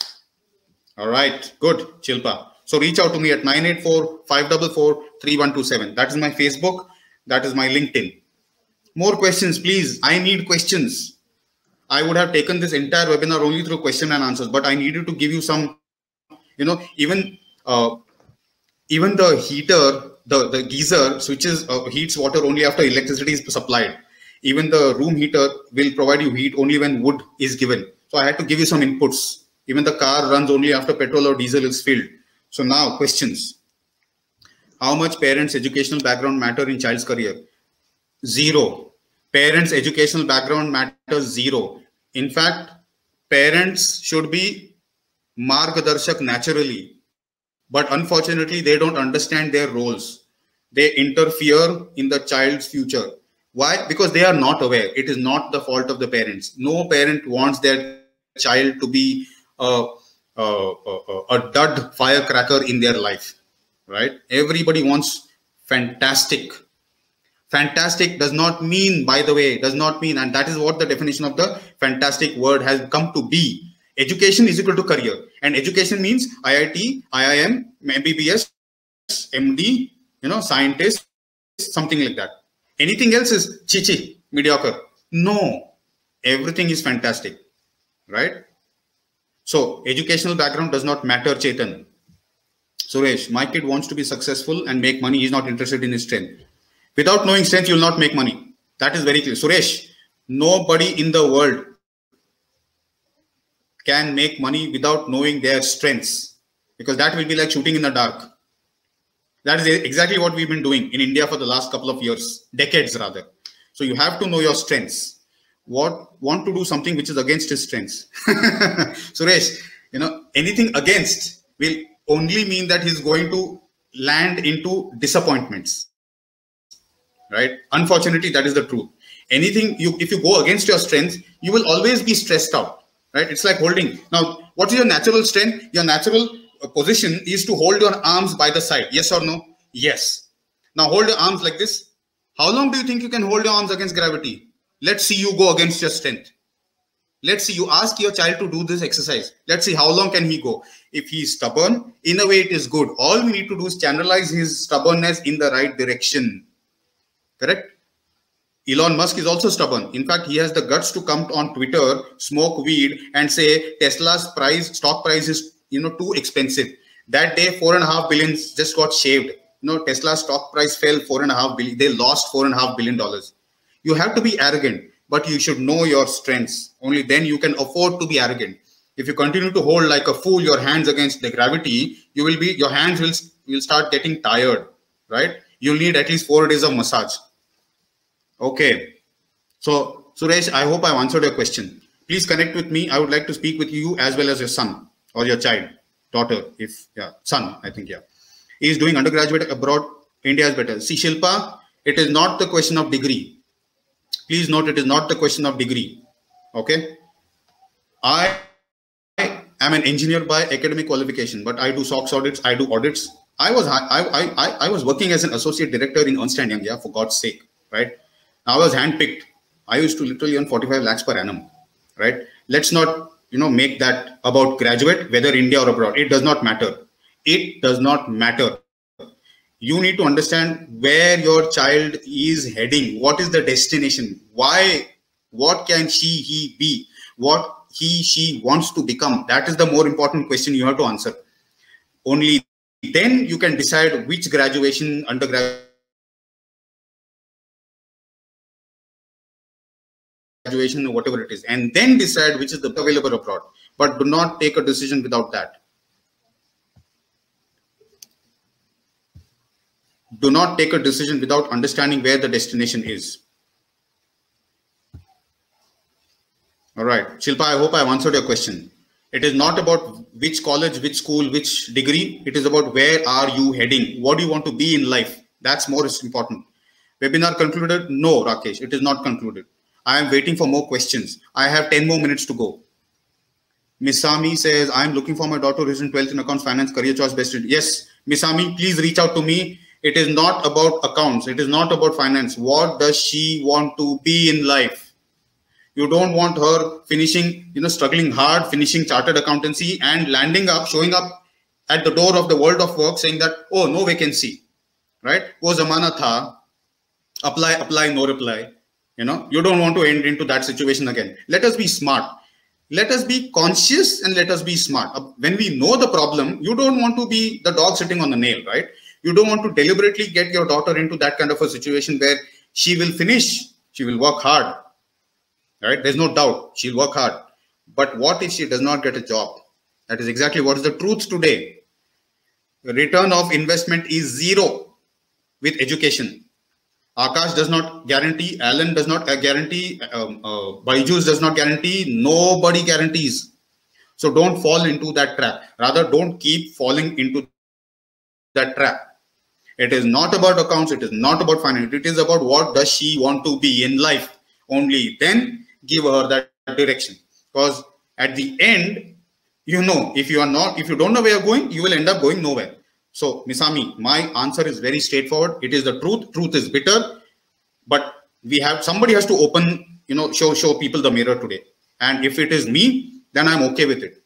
All right, good, Shilpa. So reach out to me at 984-544-3127. That is my Facebook. That is my LinkedIn. More questions, please. I need questions. I would have taken this entire webinar only through question and answers, but I needed to give you some, even the heater, the geyser switches, heats water only after electricity is supplied. Even the room heater will provide you heat only when wood is given. So I had to give you some inputs. Even the car runs only after petrol or diesel is filled. So now questions. How much parents' educational background matter in child's career? Zero. Parents' educational background matters zero. In fact, parents should be margadarshak naturally. But unfortunately, they don't understand their roles. They interfere in the child's future. Why? Because they are not aware. It is not the fault of the parents. No parent wants their child to be a dud firecracker in their life, right? Everybody wants fantastic. Fantastic does not mean, by the way, does not mean, and that is what the definition of the fantastic word has come to be. Education is equal to career, and education means IIT, IIM, MBBS, MD, scientist, something like that. Anything else is chichi, mediocre. No, everything is fantastic, right? So educational background does not matter, Chetan. Suresh, my kid wants to be successful and make money. He's not interested in his strength. Without knowing strength, you'll not make money. That is very clear. Suresh, nobody in the world can make money without knowing their strengths, because that will be like shooting in the dark. That is exactly what we've been doing in India for the last couple of years, decades rather. So you have to know your strengths. Want to do something which is against his strengths. Suresh, anything against will only mean that he's going to land into disappointments, right? Unfortunately, that is the truth. If you go against your strengths, you will always be stressed out, right? It's like holding. Now, what is your natural strength? Your natural position is to hold your arms by the side. Yes or no? Yes. Now hold your arms like this. How long do you think you can hold your arms against gravity? Let's see you go against your strength. Let's see, you ask your child to do this exercise. Let's see how long can he go. If he's stubborn, in a way it is good. All we need to do is channelize his stubbornness in the right direction. Correct? Elon Musk is also stubborn. In fact, he has the guts to come on Twitter, smoke weed and say Tesla's stock price is too expensive. That day, 4.5 billion just got shaved. Tesla's stock price fell 4.5 billion. They lost $4.5 billion. You have to be arrogant, but you should know your strengths. Only then you can afford to be arrogant. If you continue to hold like a fool your hands against the gravity, your hands will start getting tired, right? You'll need at least 4 days of massage. Okay. So Suresh, I hope I've answered your question. Please connect with me. I would like to speak with you as well as your son or your child, daughter, son, I think, yeah. He is doing undergraduate abroad. India is better. See, Shilpa, it is not the question of degree. Please note, it is not the question of degree. Okay. I am an engineer by academic qualification, but I do SOX audits. I do audits. I was working as an associate director in Ernst & Young, yeah, for God's sake, right? I was handpicked. I used to literally earn 45 lakhs per annum, right? Let's not make that about graduate, whether India or abroad. It does not matter. It does not matter. You need to understand where your child is heading. What is the destination? Why? What can he be? What she wants to become? That is the more important question you have to answer. Only then you can decide which graduation, undergraduate, graduation, or whatever it is, and then decide which is the available abroad. But do not take a decision without that. Do not take a decision without understanding where the destination is. All right, Shilpa, I hope I've answered your question. It is not about which college, which school, which degree. It is about where are you heading? What do you want to be in life? That's more important. Webinar concluded? No, Rakesh, it is not concluded. I am waiting for more questions. I have 10 more minutes to go. Miss Sami says, I'm looking for my daughter who is in 12th in accounts, finance, career choice, best. Yes, Miss Sami, please reach out to me. It is not about accounts. It is not about finance. What does she want to be in life? You don't want her finishing, struggling hard, finishing chartered accountancy and landing up, showing up at the door of the world of work saying that, oh, no vacancy, right? Wo zamana tha, apply, no reply. You don't want to end into that situation again. Let us be smart. Let us be conscious and let us be smart. When we know the problem, you don't want to be the dog sitting on the nail, right? You don't want to deliberately get your daughter into that kind of a situation where she will finish, she will work hard, right? There's no doubt she'll work hard. But what if she does not get a job? That is exactly what is the truth today. The return of investment is zero with education. Akash does not guarantee, Alan does not guarantee, Byju's does not guarantee, nobody guarantees. So don't fall into that trap. Rather, don't keep falling into that trap. It is not about accounts. It is not about finance. It is about what does she want to be in life. Only then give her that direction. Because at the end, if you don't know where you're going, you will end up going nowhere. So, Misami, my answer is very straightforward. It is the truth. Truth is bitter, but somebody has to open, show people the mirror today. And if it is me, then I'm okay with it.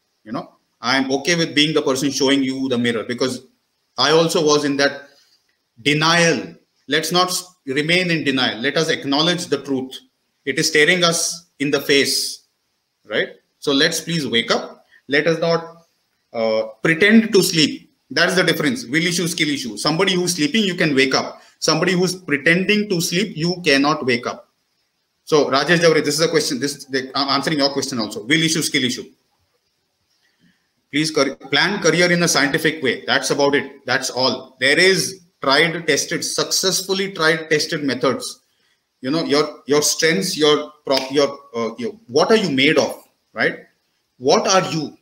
I'm okay with being the person showing you the mirror, because I also was in that denial. Let's not remain in denial. Let us acknowledge the truth. It is staring us in the face, right? So let's please wake up. Let us not pretend to sleep. That's the difference. Will issue, skill issue. Somebody who's sleeping, you can wake up. Somebody who's pretending to sleep, you cannot wake up. So Rajesh Javre, this is a question. I'm answering your question also. Will issue, skill issue. Please plan career in a scientific way. That's about it. That's all. There is successfully tried, tested methods. Your strengths, what are you made of, right? What are you?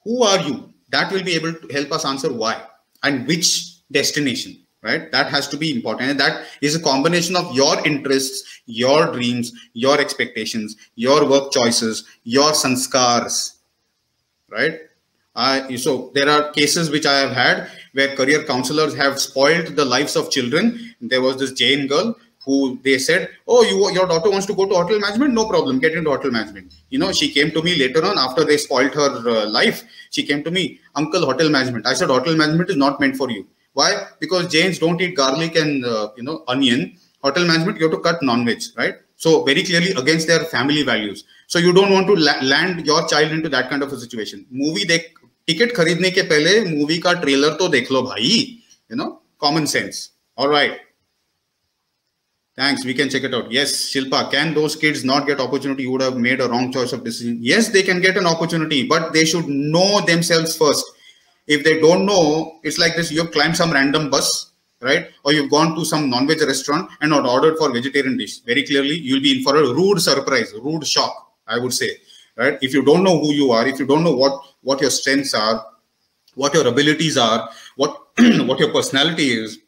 Who are you? That will be able to help us answer why and which destination, right? That has to be important. And that is a combination of your interests, your dreams, your expectations, your work choices, your sanskars, right? So there are cases which I have had where career counselors have spoiled the lives of children. There was this Jain girl who they said, oh, your daughter wants to go to hotel management? No problem, get into hotel management. She came to me later on after they spoiled her life. She came to me, uncle, hotel management. I said, hotel management is not meant for you. Why? Because Jains don't eat garlic and, onion. Hotel management, you have to cut non-veg, right? So very clearly against their family values. So you don't want to land your child into that kind of a situation. Ticket खरीदने के पहले movie का trailer तो देख लो भाई, common sense. All right. Thanks. We can check it out. Yes, Shilpa, can those kids not get opportunity who would have made a wrong choice of decision? Yes, they can get an opportunity, but they should know themselves first. If they don't know, it's like this. You have climbed some random bus, right? Or you've gone to some non-veg restaurant and not ordered for vegetarian dish. Very clearly, you'll be in for a rude surprise, rude shock, I would say, right? If you don't know who you are, if you don't know what your strengths are, what your abilities are, what your personality is,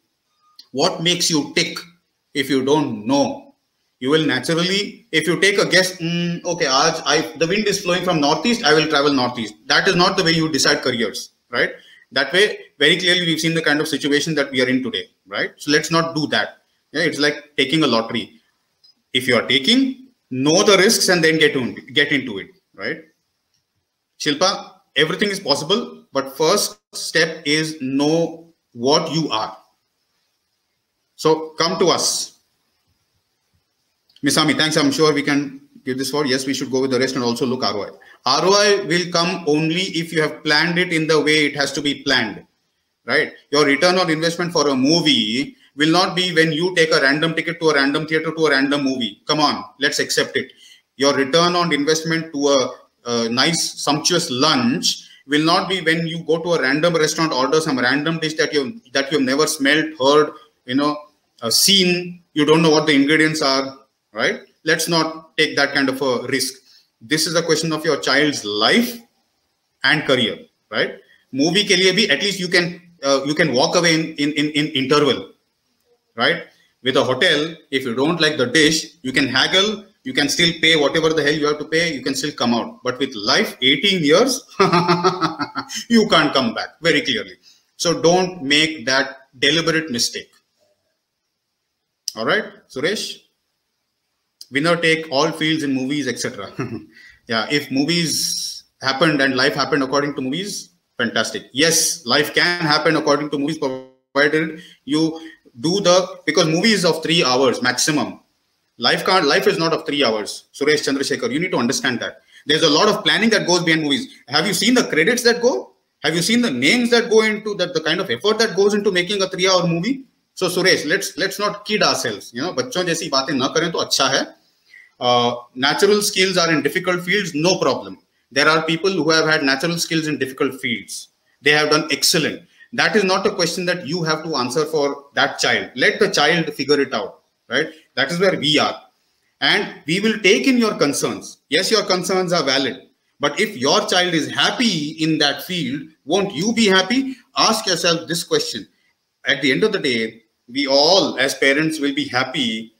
what makes you tick. If you don't know, you will naturally, if you take a guess, okay, the wind is flowing from northeast, I will travel northeast. That is not the way you decide careers, right? That way, very clearly, we've seen the kind of situation that we are in today, right? So let's not do that. Yeah, it's like taking a lottery. If you are taking, know the risks and then get into it, right? Shilpa, everything is possible, but first step is know what you are. So come to us. Misami, thanks. I'm sure we can give this for. Yes, we should go with the rest and also look ROI. ROI will come only if you have planned it in the way it has to be planned, right? Your return on investment for a movie will not be when you take a random ticket to a random theater to a random movie. Come on, let's accept it. Your return on investment to a nice sumptuous lunch will not be when you go to a random restaurant, order some random dish that you've never smelled, heard, seen. You don't know what the ingredients are, right? Let's not take that kind of a risk. This is a question of your child's life and career, right? Movie ke liye bhi, at least you can walk away in interval, right? With a hotel, if you don't like the dish, you can haggle, you can still pay whatever the hell you have to pay, you can still come out. But with life, 18 years, you can't come back, very clearly. So don't make that deliberate mistake. All right, Suresh? Winner take all fields in movies, etc. Yeah, if movies happened and life happened according to movies, fantastic. Yes, life can happen according to movies, provided you do because movie is of 3 hours maximum. Life is not of 3 hours. Suresh Chandrasekhar, you need to understand that. There's a lot of planning that goes behind movies. Have you seen the credits that go? Have you seen the names that go into that, the kind of effort that goes into making a 3-hour movie? So Suresh, let's not kid ourselves. बच्चों जैसी बातें ना करें तो अच्छा है. Natural skills are in difficult fields, no problem. There are people who have had natural skills in difficult fields. They have done excellent. That is not a question that you have to answer for that child. Let the child figure it out, right? That is where we are. And we will take in your concerns. Yes, your concerns are valid. But if your child is happy in that field, won't you be happy? Ask yourself this question. At the end of the day, we all as parents will be happy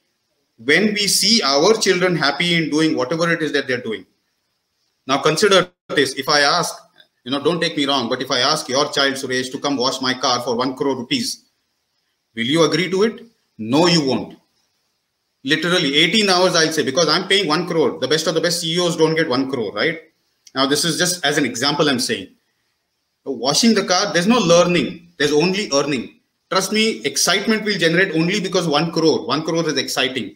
when we see our children happy in doing whatever it is that they're doing. Now consider this. If I ask, don't take me wrong, but if I ask your child, Suresh, to come wash my car for 1 crore rupees, will you agree to it? No, you won't. Literally 18 hours, I'll say, because I'm paying 1 crore. The best of the best CEOs don't get 1 crore, right? Now, this is just as an example I'm saying. Washing the car, there's no learning. There's only earning. Trust me, excitement will generate only because 1 crore. 1 crore is exciting.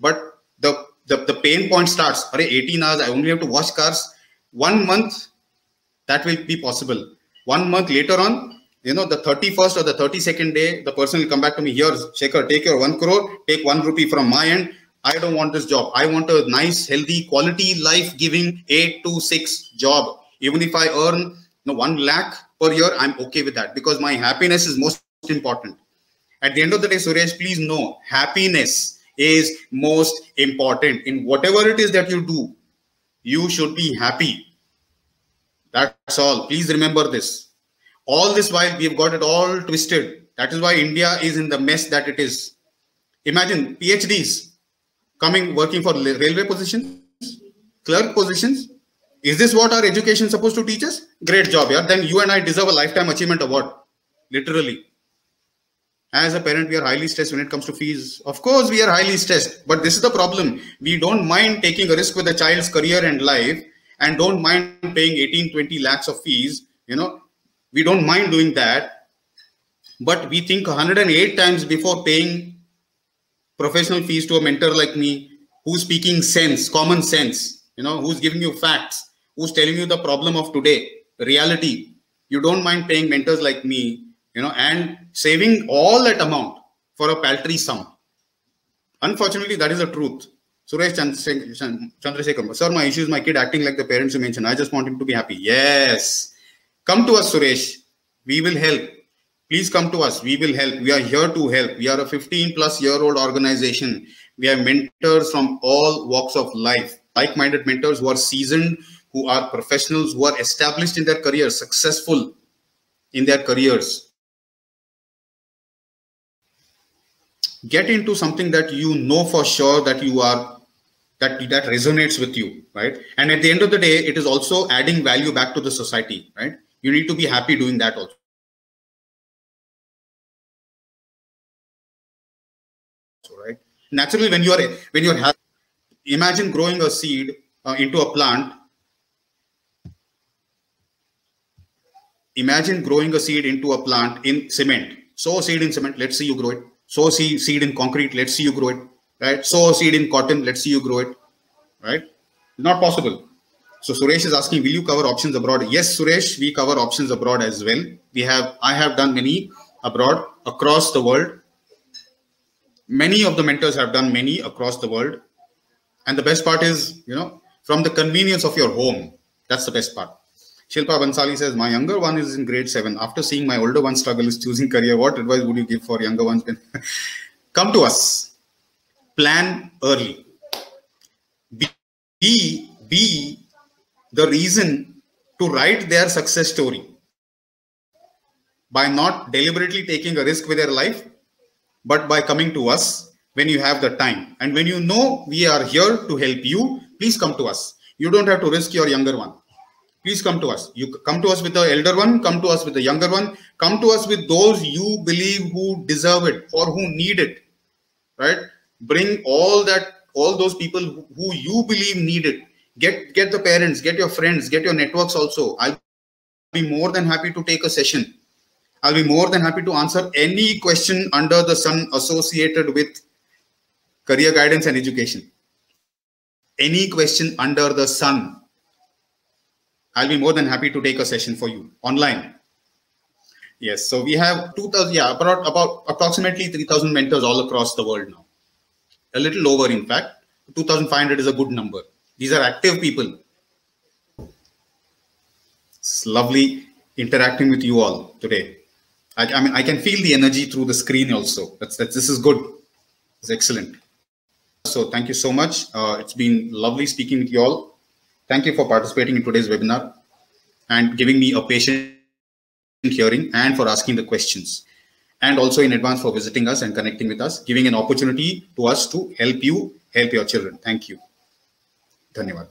But the pain point starts. 18 hours, I only have to wash cars. 1 month, that will be possible. 1 month later on, the 31st or the 32nd day, the person will come back to me. Here, Shekhar, take your 1 crore, take 1 rupee from my end. I don't want this job. I want a nice, healthy, quality, life-giving 8 to 6 job. Even if I earn 1 lakh per year, I'm okay with that because my happiness is most important. At the end of the day, Suresh, please know, happiness is most important. In whatever it is that you do, you should be happy. That's all. Please remember this. All this while we've got it all twisted. That is why India is in the mess that it is. Imagine PhDs working for railway positions, clerk positions. Is this what our education is supposed to teach us? Great job, yeah. Then you and I deserve a lifetime achievement award. Literally. As a parent, we are highly stressed when it comes to fees. Of course, we are highly stressed. But this is the problem. We don't mind taking a risk with a child's career and life and don't mind paying 18, 20 lakhs of fees. We don't mind doing that. But we think 108 times before paying professional fees to a mentor like me, who's speaking sense, common sense, who's giving you facts, who's telling you the problem of today, reality. You don't mind paying mentors like me, and saving all that amount for a paltry sum. Unfortunately, that is the truth. Suresh Chandrasekhar, sir, my issue is my kid acting like the parents you mentioned. I just want him to be happy. Yes. Come to us, Suresh. We will help. Please come to us. We will help. We are here to help. We are a 15-plus-year-old organization. We have mentors from all walks of life. Like-minded mentors who are seasoned, who are professionals, who are established in their careers, successful in their careers. Get into something that you know for sure that you are, that resonates with you, right? And at the end of the day, it is also adding value back to the society, right? You need to be happy doing that also. Right? Naturally, when you're happy, imagine growing a seed into a plant. imagine growing a seed into a plant in cement. Sow a seed in cement, let's see you grow it. Sow a seed in concrete, let's see you grow it. Right? Sow a seed in cotton, let's see you grow it. Right? Not possible. So Suresh is asking, will you cover options abroad? Yes, Suresh, we cover options abroad as well. I have done many abroad across the world. Many of the mentors have done many across the world. And the best part is, from the convenience of your home. That's the best part. Shilpa Bansali says, my younger one is in grade 7. After seeing my older one struggle is choosing career, what advice would you give for younger ones? Come to us. Plan early. Be the reason to write their success story by not deliberately taking a risk with their life, but by coming to us when you have the time. And when you know we are here to help you, please come to us. You don't have to risk your younger one. Please come to us. You come to us with the elder one, come to us with the younger one, come to us with those you believe who deserve it or who need it, right? Bring all those people who you believe need it. Get the parents, get your friends, get your networks also. I'll be more than happy to take a session. I'll be more than happy to answer any question under the sun associated with career guidance and education. Any question under the sun. I'll be more than happy to take a session for you online. Yes, so we have 2,000, about approximately 3,000 mentors all across the world now. A little over, in fact. 2,500 is a good number. These are active people. It's lovely interacting with you all today. I mean, I can feel the energy through the screen also. This is good. It's excellent. So thank you so much. It's been lovely speaking with you all. Thank you for participating in today's webinar and giving me a patient hearing and for asking the questions. And also in advance for visiting us and connecting with us, giving an opportunity to us to help you help your children. Thank you. Dhanyavad.